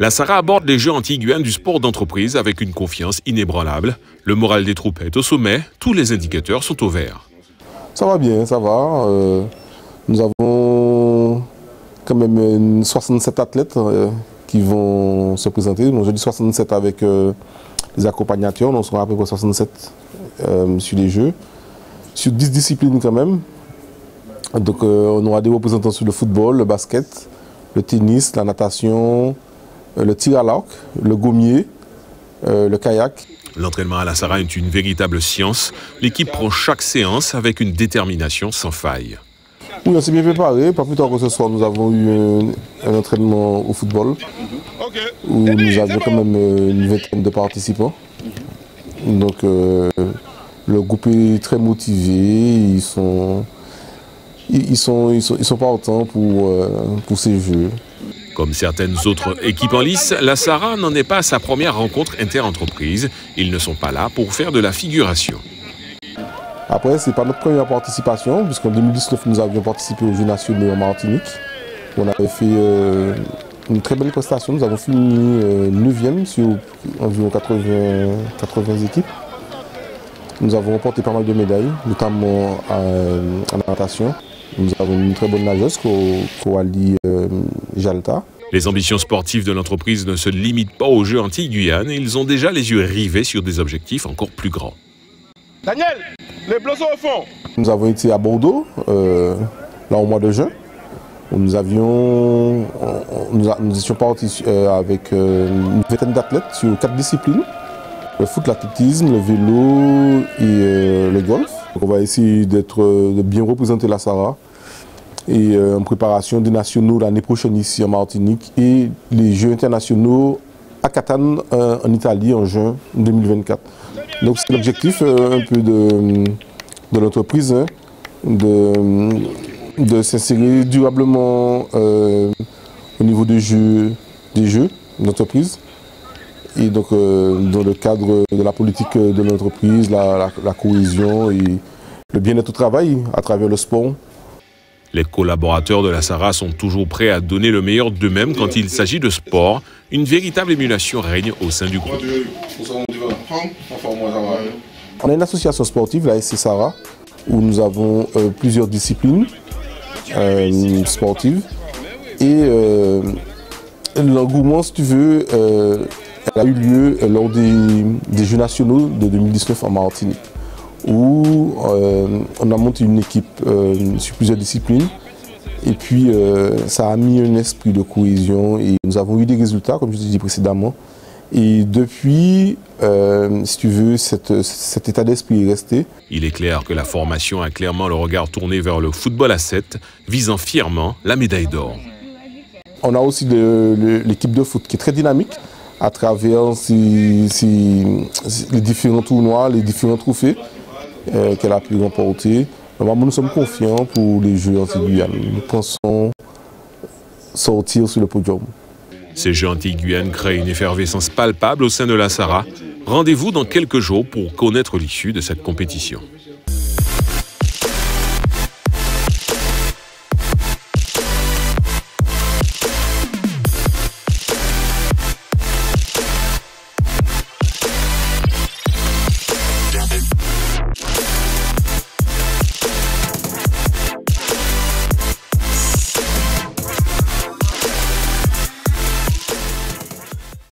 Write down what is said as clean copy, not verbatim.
La Sara aborde les Jeux Antilles-Guyane du sport d'entreprise avec une confiance inébranlable. Le moral des troupes est au sommet, tous les indicateurs sont au vert. Ça va bien, ça va. Nous avons quand même 67 athlètes qui vont se présenter. Je dis 67 avec les accompagnateurs, on sera à peu près 67 sur les Jeux. Sur 10 disciplines quand même. Donc on aura des représentants sur le football, le basket, le tennis, la natation, le tir à l'arc, le gommier, le kayak. L'entraînement à la Sara est une véritable science. L'équipe prend chaque séance avec une détermination sans faille. Oui, on s'est bien préparé. Pas plus tard que ce soir, nous avons eu un entraînement au football où nous avions quand même une vingtaine de participants. Donc le groupe est très motivé. Ils sont partants pour ces Jeux. Comme certaines autres équipes en lice, la Sara n'en est pas à sa première rencontre inter-entreprise. Ils ne sont pas là pour faire de la figuration. Après, ce n'est pas notre première participation, puisqu'en 2019, nous avions participé aux Jeux nationaux en Martinique. On avait fait une très belle prestation. Nous avons fini 9e sur environ 80 équipes. Nous avons remporté pas mal de médailles, notamment en natation. Nous avons une très bonne nageuse, Coralie Jalta. Les ambitions sportives de l'entreprise ne se limitent pas aux Jeux Antilles-Guyane. Ils ont déjà les yeux rivés sur des objectifs encore plus grands. Daniel, les bleus sont au fond. Nous avons été à Bordeaux, là au mois de juin. Nous étions partis avec une vingtaine d'athlètes sur 4 disciplines. Le foot, l'athlétisme, le vélo et le golf. Donc on va essayer de bien représenter la Sara et en préparation des nationaux l'année prochaine ici en Martinique et les Jeux internationaux à Catane en Italie en juin 2024. Donc c'est l'objectif un peu de l'entreprise, hein, de s'insérer durablement au niveau des jeux d'entreprise. Et donc dans le cadre de la politique de l'entreprise, la cohésion et le bien-être au travail à travers le sport. Les collaborateurs de la Sara sont toujours prêts à donner le meilleur d'eux-mêmes quand il s'agit de sport. Une véritable émulation règne au sein du groupe. On a une association sportive, la SC Sara, où nous avons plusieurs disciplines sportives. Et l'engouement, si tu veux, elle a eu lieu lors des Jeux nationaux de 2019 en Martinique, où on a monté une équipe sur plusieurs disciplines. Et puis, ça a mis un esprit de cohésion et nous avons eu des résultats, comme je te l'ai dit précédemment. Et depuis, si tu veux, cet état d'esprit est resté. Il est clair que la formation a clairement le regard tourné vers le football à 7, visant fièrement la médaille d'or. On a aussi l'équipe de foot qui est très dynamique à travers les différents tournois, les différents trophées qu'elle a pu remporter. Normalement, nous sommes confiants pour les Jeux Antilles-Guyane. Nous pensons sortir sur le podium. Ces Jeux Antilles-Guyane créent une effervescence palpable au sein de la Sara. Rendez-vous dans quelques jours pour connaître l'issue de cette compétition.